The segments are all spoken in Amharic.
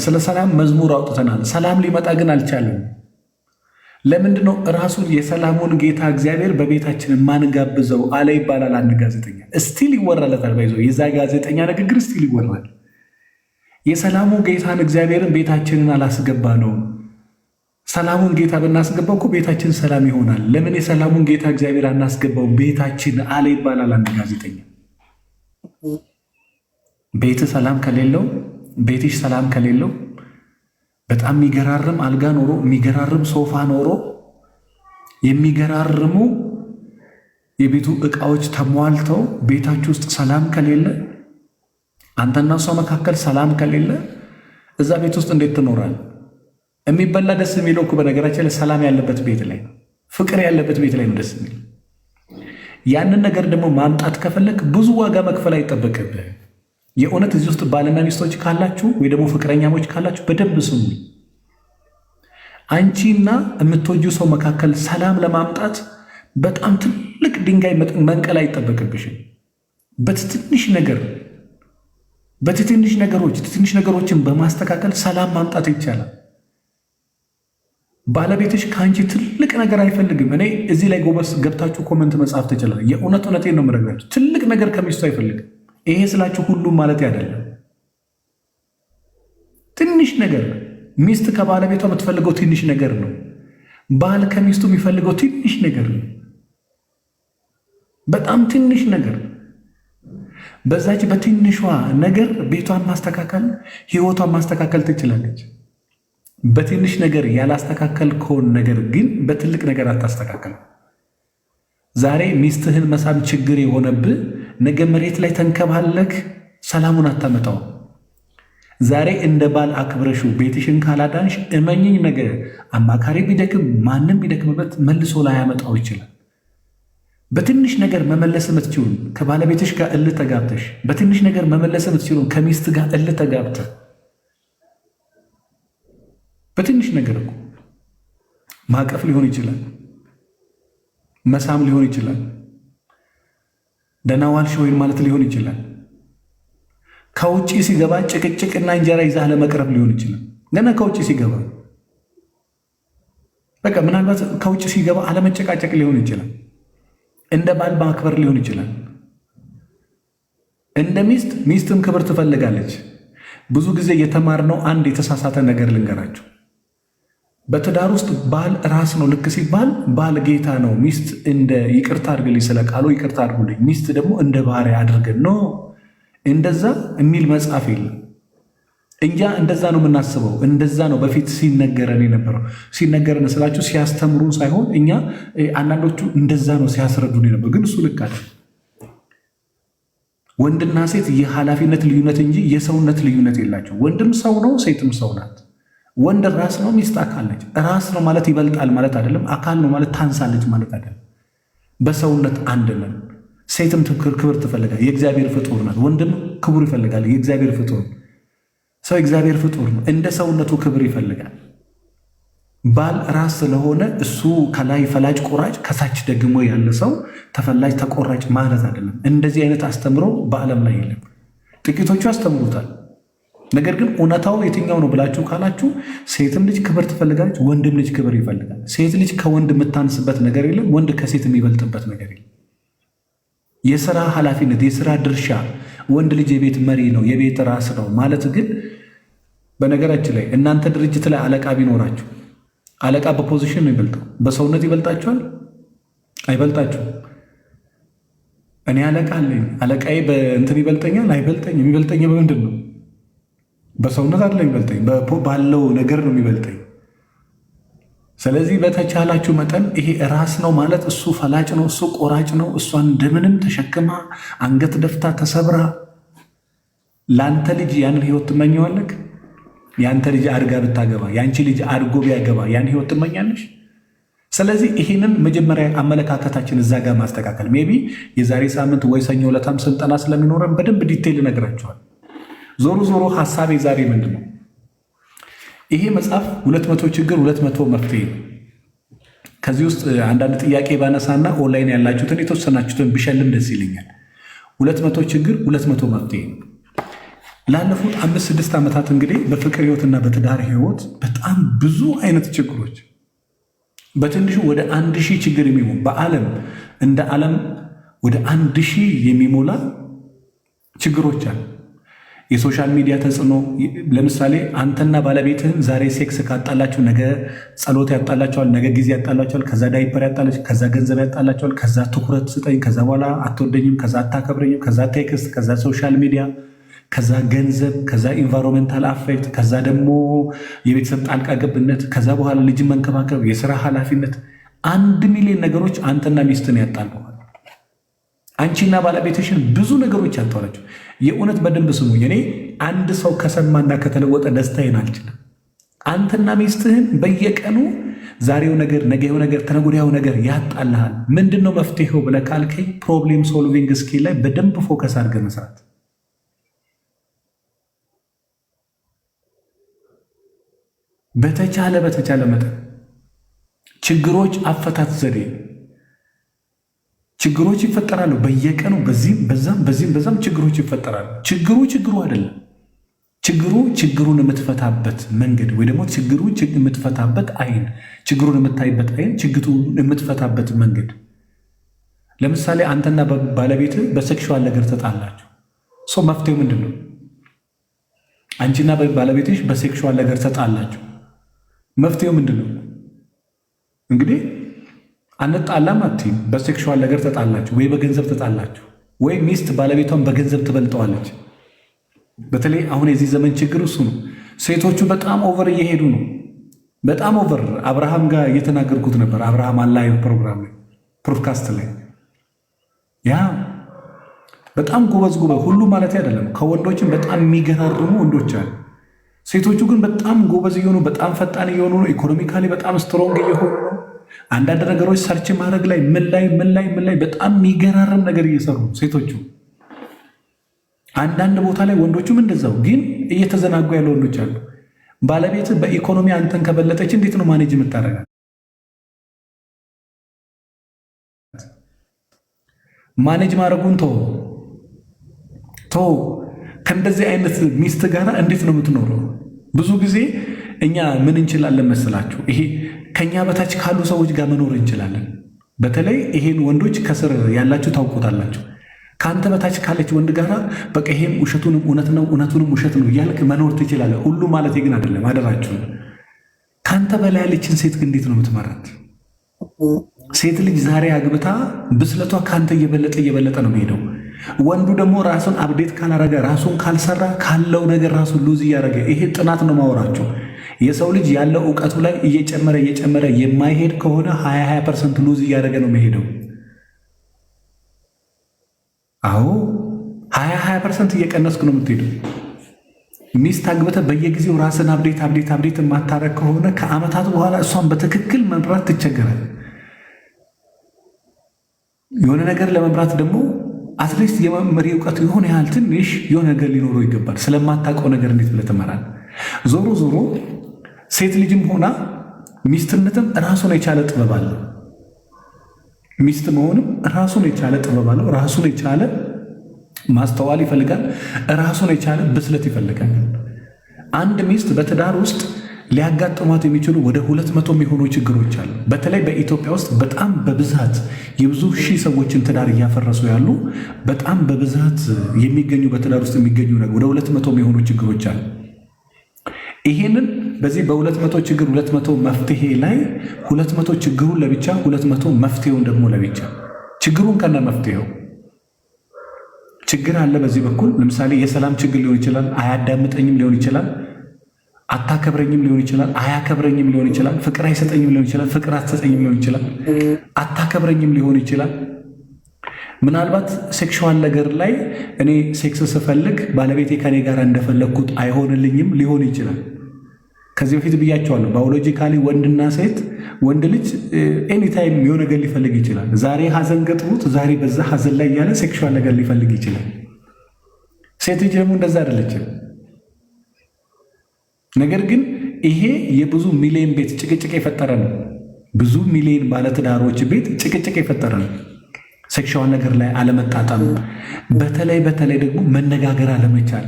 ስለ ሰላም መዝሙር አውጥተናል። ሰላም ሊመጣ ግን አልቻለም። ለምንድን ነው ራሱን የሰላሙን ጌታ እግዚአብሔር በቤታችን ማንጋብዘው አለ ይባላል። አንድ ጋዜጠኛ እስቲል ይወራለታል። ባይዞ የዛ ጋዜጠኛ ንግግር እስቲል ይወራል። የሰላሙ ጌታን እግዚአብሔርን ቤታችንን አላስገባ ነው። ሰላሙን ጌታ ብናስገባው እኮ ቤታችን ሰላም ይሆናል። ለምን የሰላሙን ጌታ እግዚአብሔር አናስገባው ቤታችን አለ ይባላል። አንድ ጋዜጠኛ ቤት ሰላም ከሌለው፣ ቤትሽ ሰላም ከሌለው፣ በጣም የሚገራርም አልጋ ኖሮ፣ የሚገራርም ሶፋ ኖሮ፣ የሚገራርሙ የቤቱ ዕቃዎች ተሟልተው ቤታችሁ ውስጥ ሰላም ከሌለ፣ አንተና እሷ መካከል ሰላም ከሌለ እዛ ቤት ውስጥ እንዴት ትኖራል? የሚበላ ደስ የሚለው እኮ በነገራችን ላይ ሰላም ያለበት ቤት ላይ ነው፣ ፍቅር ያለበት ቤት ላይ ነው ደስ የሚል። ያንን ነገር ደግሞ ማምጣት ከፈለግ ብዙ ዋጋ መክፈል አይጠበቅብህ። የእውነት እዚህ ውስጥ ባልና ሚስቶች ካላችሁ ወይ ደግሞ ፍቅረኛሞች ካላችሁ በደንብ ስሙ። አንቺና የምትወጂው ሰው መካከል ሰላም ለማምጣት በጣም ትልቅ ድንጋይ መንቀል አይጠበቅብሽም። በትንሽ ነገሮች ትንሽ ነገሮችን በማስተካከል ሰላም ማምጣት ይቻላል። ባለቤትሽ ከአንቺ ትልቅ ነገር አይፈልግም። እኔ እዚህ ላይ ጎበስ ገብታችሁ ኮመንት መጻፍ ትችላል። እውነቴን ነው የምነግራችሁ። ትልቅ ነገር ከሚስቱ አይፈልግም። ይሄ ስላችሁ ሁሉም ማለት አይደለም። ትንሽ ነገር ሚስት ከባለቤቷ የምትፈልገው ትንሽ ነገር ነው። ባል ከሚስቱ የሚፈልገው ትንሽ ነገር ነው። በጣም ትንሽ ነገር። በዛች በትንሿ ነገር ቤቷን ማስተካከል፣ ህይወቷን ማስተካከል ትችላለች። በትንሽ ነገር ያላስተካከልከውን ነገር ግን በትልቅ ነገር አታስተካከል። ዛሬ ሚስትህን መሳም ችግር የሆነብህ ነገ መሬት ላይ ተንከባለክ ሰላሙን አታመጣው። ዛሬ እንደ ባል አክብረሹ ቤትሽን ካላዳንሽ እመኝኝ ነገ አማካሪ ቢደክም ማንም ቢደክምበት መልሶ ላይ ያመጣው ይችላል። በትንሽ ነገር መመለስ የምትችሉን ከባለቤትሽ ጋር እልህ ተጋብተሽ፣ በትንሽ ነገር መመለስ የምትችሉን ከሚስት ጋር እልህ ተጋብተ፣ በትንሽ ነገር እኮ ማቀፍ ሊሆን ይችላል፣ መሳም ሊሆን ይችላል፣ ደህና ዋልሽ ወይም ማለት ሊሆን ይችላል። ከውጭ ሲገባ ጭቅጭቅና እንጀራ ይዛህ ለመቅረብ ሊሆን ይችላል። ገና ከውጭ ሲገባ በቃ ምናልባት ከውጭ ሲገባ አለመጨቃጨቅ ሊሆን ይችላል። እንደ ባል ማክበር ሊሆን ይችላል። እንደ ሚስትም ክብር ትፈልጋለች። ብዙ ጊዜ የተማርነው አንድ የተሳሳተ ነገር ልንገራችሁ። በትዳር ውስጥ ባል ራስ ነው ልክ ሲባል ባል ጌታ ነው፣ ሚስት እንደ ይቅርታ አድርግልኝ ስለ ቃሉ ይቅርታ አድርጉልኝ፣ ሚስት ደግሞ እንደ ባሪያ አድርገን ነው። እንደዛ የሚል መጽሐፍ የለም። እኛ እንደዛ ነው የምናስበው። እንደዛ ነው በፊት ሲነገረን የነበረው። ሲነገረን ስላችሁ ሲያስተምሩን ሳይሆን እኛ አንዳንዶቹ እንደዛ ነው ሲያስረዱን የነበረው። ግን እሱ ልክ አለ። ወንድና ሴት የኃላፊነት ልዩነት እንጂ የሰውነት ልዩነት የላቸው። ወንድም ሰው ነው፣ ሴትም ሰው ናት። ወንድ ራስ ነው፣ ሚስት አካል ነች። ራስ ነው ማለት ይበልጣል ማለት አይደለም። አካል ነው ማለት ታንሳለች ማለት አይደለም። በሰውነት አንድ ነን። ሴትም ክብር ትፈልጋል፣ የእግዚአብሔር ፍጡር ናት። ወንድም ክብር ይፈልጋል፣ የእግዚአብሔር ፍጡር። ሰው የእግዚአብሔር ፍጡር ነው፣ እንደ ሰውነቱ ክብር ይፈልጋል። ባል ራስ ስለሆነ እሱ ከላይ ፈላጭ ቆራጭ፣ ከታች ደግሞ ያለ ሰው ተፈላጭ ተቆራጭ ማለት አይደለም። እንደዚህ አይነት አስተምሮ በዓለም ላይ የለም። ጥቂቶቹ ያስተምሩታል። ነገር ግን እውነታው የትኛው ነው ብላችሁ ካላችሁ ሴትም ልጅ ክብር ትፈልጋለች፣ ወንድም ልጅ ክብር ይፈልጋል። ሴት ልጅ ከወንድ የምታንስበት ነገር የለም፣ ወንድ ከሴት የሚበልጥበት ነገር የለም። የስራ ኃላፊነት፣ የስራ ድርሻ፣ ወንድ ልጅ የቤት መሪ ነው፣ የቤት ራስ ነው ማለት ግን በነገራችን ላይ እናንተ ድርጅት ላይ አለቃ ቢኖራችሁ አለቃ በፖዚሽን ነው ይበልጠው፣ በሰውነት ይበልጣችኋል? አይበልጣችሁም። እኔ አለቃ አለኝ፣ አለቃዬ በእንትን ይበልጠኛል? አይበልጠኝም። የሚበልጠኝ በምንድን ነው? በሰውነት አይደለም የሚበልጠኝ፣ ባለው ነገር ነው የሚበልጠኝ። ስለዚህ በተቻላችሁ መጠን ይሄ ራስ ነው ማለት እሱ ፈላጭ ነው፣ እሱ ቆራጭ ነው፣ እሷን እንደምንም ተሸክማ አንገት ደፍታ ተሰብራ ለአንተ ልጅ ያንን ህይወት ትመኘዋለህ? የአንተ ልጅ አድጋ ብታገባ፣ የአንቺ ልጅ አድጎ ቢያገባ ያን ህይወት ትመኛለሽ? ስለዚህ ይህንን መጀመሪያ አመለካከታችን እዛ ጋር ማስተካከል። ሜይ ቢ የዛሬ ሳምንት ወይ ሰኞ ዕለታም ስልጠና ስለሚኖረን በደንብ ዲቴይል እነግራቸዋል። ዞሮ ዞሮ ሀሳቤ ዛሬ ምንድን ነው? ይሄ መጽሐፍ 200 ችግር 200 መፍትሄ ነው። ከዚህ ውስጥ አንዳንድ ጥያቄ ባነሳና ኦንላይን ያላችሁትን የተወሰናችሁትን ብሸልም ደስ ይለኛል። 200 ችግር 200 መፍትሄ ነው። ላለፉት 5-6 ዓመታት እንግዲህ በፍቅር ህይወትና በትዳር ህይወት በጣም ብዙ አይነት ችግሮች በትንሹ ወደ 1000 ችግር የሚሞላ በዓለም እንደ ዓለም ወደ 1000 የሚሞላ ችግሮች አሉ። የሶሻል ሚዲያ ተጽዕኖ፣ ለምሳሌ አንተና ባለቤትህን ዛሬ ሴክስ ካጣላችሁ ነገ ጸሎት ያጣላቸዋል፣ ነገ ጊዜ ያጣላቸዋል፣ ከዛ ዳይፐር ያጣላቸዋል፣ ከዛ ገንዘብ ያጣላቸዋል፣ ከዛ ትኩረት ስጠኝ፣ ከዛ በኋላ አትወደኝም፣ ከዛ አታከብረኝም፣ ከዛ ቴክስት፣ ከዛ ሶሻል ሚዲያ፣ ከዛ ገንዘብ፣ ከዛ ኢንቫይሮንሜንታል አፌክት፣ ከዛ ደግሞ የቤተሰብ ጣልቃ ገብነት፣ ከዛ በኋላ ልጅን መንከባከብ፣ የስራ ኃላፊነት፣ 1 ሚሊዮን ነገሮች አንተና ሚስትን ያጣለዋል። አንቺና ባለቤትሽን ብዙ ነገሮች ያጣላችሁ። የእውነት በደንብ ስሙኝ። እኔ አንድ ሰው ከሰማና ከተለወጠ ደስታዬን አልችልም። አንተና ሚስትህን በየቀኑ ዛሬው ነገር፣ ነገው ነገር፣ ተነጎዳያው ነገር ያጣልሃል። ምንድን ነው መፍትሄው ብለህ ካልከኝ ፕሮብሌም ሶልቪንግ ስኪል ላይ በደንብ ፎከስ አድርገህ መስራት፣ በተቻለ መጠን ችግሮች አፈታት ዘዴ ችግሮች ይፈጠራሉ። በየቀኑ በዚህም በዛም ችግሮች ይፈጠራሉ። ችግሩ አይደለም። ችግሩን የምትፈታበት መንገድ ወይ ደግሞ የምትፈታበት አይን፣ ችግሩን የምታይበት አይን፣ ችግሩን የምትፈታበት መንገድ። ለምሳሌ አንተና ባለቤት በሴክሹዋል ነገር ተጣላችሁ። ሰው መፍትሄው ምንድን ነው? አንቺና ባለቤትሽ በሴክሹዋል ነገር ተጣላችሁ። መፍትሄው ምንድን ነው? እንግዲህ አንጣላም አትይም። በሴክሹዋል ነገር ተጣላችሁ ወይ በገንዘብ ተጣላችሁ ወይ ሚስት ባለቤቷን በገንዘብ ትበልጠዋለች። በተለይ አሁን የዚህ ዘመን ችግር እሱ ነው። ሴቶቹ በጣም ኦቨር እየሄዱ ነው። በጣም ኦቨር። አብርሃም ጋር እየተናገርኩት ነበር። አብርሃም አላየው ፕሮግራም ላይ ፖድካስት ላይ ያ በጣም ጎበዝ ሁሉ ማለት አይደለም። ከወንዶችም በጣም የሚገራርሙ ወንዶች አሉ። ሴቶቹ ግን በጣም ጎበዝ እየሆኑ በጣም ፈጣን እየሆኑ ነው። ኢኮኖሚካሊ በጣም ስትሮንግ እየሆኑ ነው። አንዳንድ ነገሮች ሰርች ማድረግ ላይ ምን ላይ በጣም የሚገራርም ነገር እየሰሩ ሴቶቹ። አንዳንድ ቦታ ላይ ወንዶቹም እንደዛው፣ ግን እየተዘናጉ ያለ ወንዶች አሉ። ባለቤት በኢኮኖሚ አንተን ከበለጠች እንዴት ነው ማኔጅ የምታደርጋት? ማኔጅ ማድረጉን ተው። ከእንደዚህ አይነት ሚስት ጋር እንዴት ነው የምትኖረው? ብዙ ጊዜ እኛ ምን እንችላለን መስላችሁ? ይሄ ከኛ በታች ካሉ ሰዎች ጋር መኖር እንችላለን። በተለይ ይሄን ወንዶች ከስር ያላችሁ ታውቁታላችሁ። ከአንተ በታች ካለች ወንድ ጋር በቃ ይሄም ውሸቱንም እውነት ነው፣ እውነቱንም ውሸት ነው እያልክ መኖር ትችላለህ። ሁሉ ማለት ግን አይደለም። አደራችሁ። ከአንተ በላይ ያለችን ሴት ግን እንዴት ነው የምትመራት? ሴት ልጅ ዛሬ አግብታ ብስለቷ ከአንተ እየበለጠ ነው የሚሄደው። ወንዱ ደግሞ ራሱን አብዴት ካላረገ፣ ራሱን ካልሰራ ካለው ነገር ራሱን ሉዝ እያደረገ፣ ይሄ ጥናት ነው ማወራቸው። የሰው ልጅ ያለው እውቀቱ ላይ እየጨመረ የማይሄድ ከሆነ 20% ሉዝ እያደረገ ነው የሚሄደው። አዎ 20% እየቀነስኩ ነው የምትሄደው። ሚስት አግብተህ በየጊዜው ራስን አብዴት የማታረግ ከሆነ ከዓመታት በኋላ እሷን በትክክል መምራት ትቸገራል። የሆነ ነገር ለመምራት ደግሞ አትሊስት የመመሪ እውቀቱ የሆነ ያህል ትንሽ የሆነ ነገር ሊኖረው ይገባል። ስለማታውቀው ነገር እንዴት ብለህ ትመራለህ? ዞሮ ሴት ልጅም ሆና ሚስትነትም ራሱን የቻለ ጥበብ አለው። ሚስት መሆንም ራሱን የቻለ ጥበብ አለው። ራሱን የቻለ ማስተዋል ይፈልጋል። ራሱን የቻለ ብስለት ይፈልጋል። አንድ ሚስት በትዳር ውስጥ ሊያጋጥሟት የሚችሉ ወደ 200 የሚሆኑ ችግሮች አሉ። በተለይ በኢትዮጵያ ውስጥ በጣም በብዛት የብዙ ሺህ ሰዎችን ትዳር እያፈረሱ ያሉ በጣም በብዛት የሚገኙ በትዳር ውስጥ የሚገኙ ወደ 200 የሚሆኑ ችግሮች አሉ። ይሄንን በዚህ በ200 ችግር 200 መፍትሄ ላይ 200 ችግሩን ለብቻ 200 መፍትሄውን ደግሞ ለብቻ። ችግሩን ከነ መፍትሄው ችግር አለ። በዚህ በኩል ለምሳሌ የሰላም ችግር ሊሆን ይችላል። አያዳምጠኝም ሊሆን ይችላል። አታከብረኝም ሊሆን ይችላል። አያከብረኝም ሊሆን ይችላል። ፍቅር አይሰጠኝም ሊሆን ይችላል። ፍቅር አትሰጠኝም ሊሆን ይችላል። አታከብረኝም ሊሆን ይችላል። ምናልባት ሴክሹዋል ነገር ላይ እኔ ሴክስ ስፈልግ ባለቤቴ ከኔ ጋር እንደፈለግኩት አይሆንልኝም ሊሆን ይችላል። ከዚህ በፊት ብያቸዋለሁ። ባዮሎጂካሊ ወንድና ሴት ወንድ ልጅ ኤኒታይም የሆነ ነገር ሊፈልግ ይችላል። ዛሬ ሀዘን ገጥሞት ዛሬ በዛ ሀዘን ላይ ያለ ሴክሹዋል ነገር ሊፈልግ ይችላል። ሴት ልጅ ደግሞ እንደዛ አይደለችም። ነገር ግን ይሄ የብዙ ሚሊዮን ቤት ጭቅጭቅ የፈጠረ ነው። ብዙ ሚሊዮን ባለትዳሮች ቤት ጭቅጭቅ የፈጠረ ነው። ሴክሹዋል ነገር ላይ አለመጣጣም፣ በተለይ ደግሞ መነጋገር አለመቻል።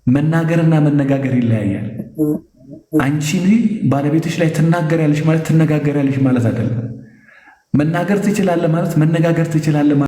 መናገርና መነጋገር ይለያያል። አንቺ ባለቤትሽ ላይ ትናገሪያለሽ ማለት ትነጋገሪያለሽ ማለት አይደለም። መናገር ትችላለህ ማለት መነጋገር ትችላለህ